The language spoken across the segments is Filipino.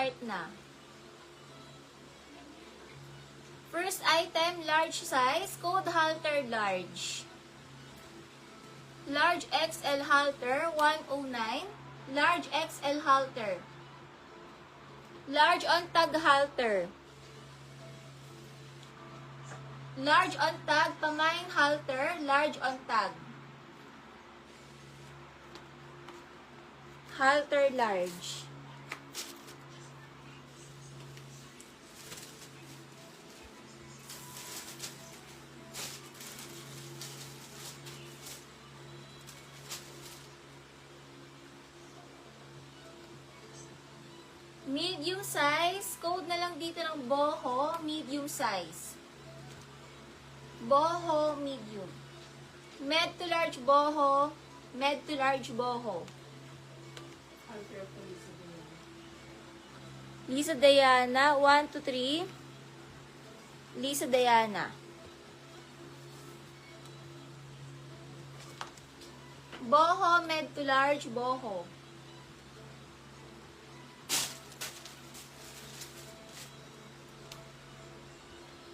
start na. First item, large size, code halter large. Large XL halter, 109. Large XL halter. Large on tag halter. Large on tag, pamain halter, large on tag. Halter large. Medium size, code na lang dito ng boho, medium size. Boho, medium. Med to large boho, med to large boho. Lisa Diana, 1 to 3. Lisa Diana. Boho, med to large boho.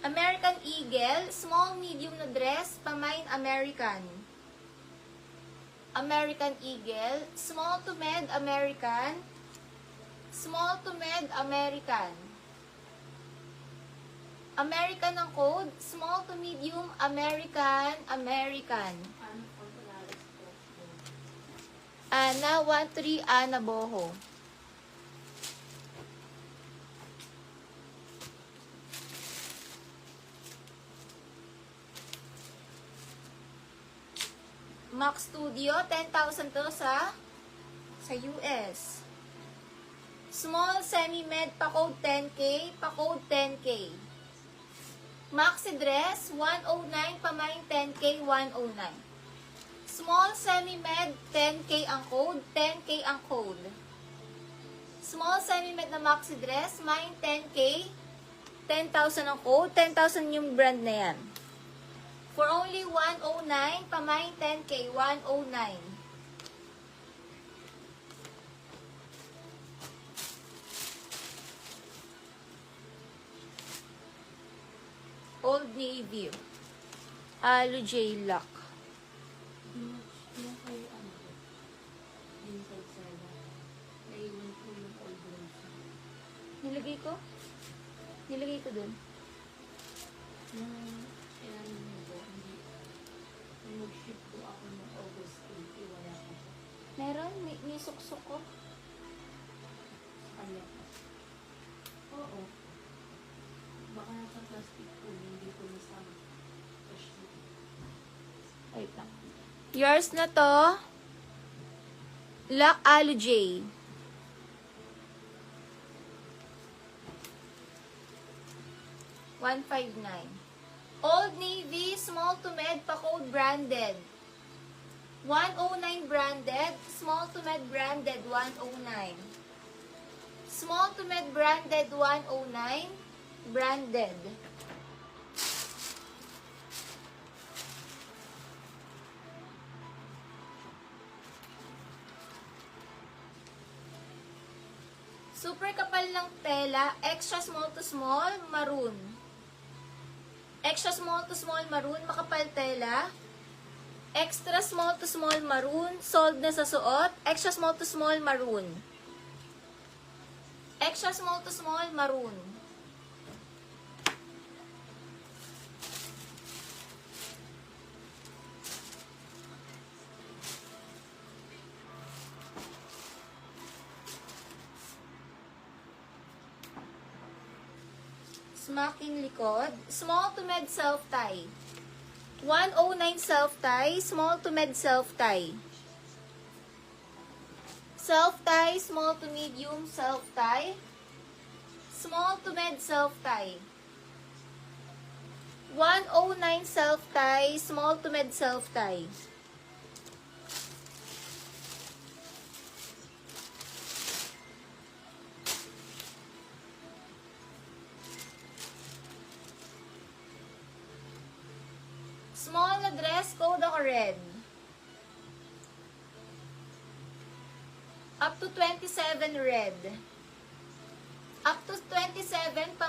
American Eagle, small medium na dress, pamain American. American Eagle, small to med American. Small to med American. American ang code, small to medium American, American. Ana, 1-3, Ana Boho. Max Studio, 10,000 to sa US. Small semi-med, pa-code 10K, pa-code 10K. Maxi dress, 109, pamain 10K, 109. Small semi-med, 10K ang code, 10K ang code. Small semi-med na maxi dress, main 10K, 10,000 ang code, 10,000 yung brand na yan. For only 109, pamain 10K, 109. Old Navy. Alo J. Lock. Nilagay ko? Nilagay ko dun. Mag-ship ko ako ng August 8, wala ko. Meron? May suksok ko? Kanya. Oo. Baka nasa plastic po, hindi ko nasama. Wait lang. Yours na to. Lock Alo J. $159. Old Navy, small to med, pa-code branded. 109 branded, small to med branded, 109. Small to med branded, 109. Branded. Super kapal ng tela, extra small to small, maroon. Extra small to small, maroon, makapal tela. Extra small to small, maroon, sold na sa suot. Extra small to small, maroon. Extra small to small, maroon. Smacking likod. Small to med self-tie. 109 self-tie. Small to med self-tie. Self-tie. Small to medium self-tie. Small to med self-tie. 109 self-tie. Small to med self-tie. Small na dress, code ako red. Up to 27 red. Up to 27 pa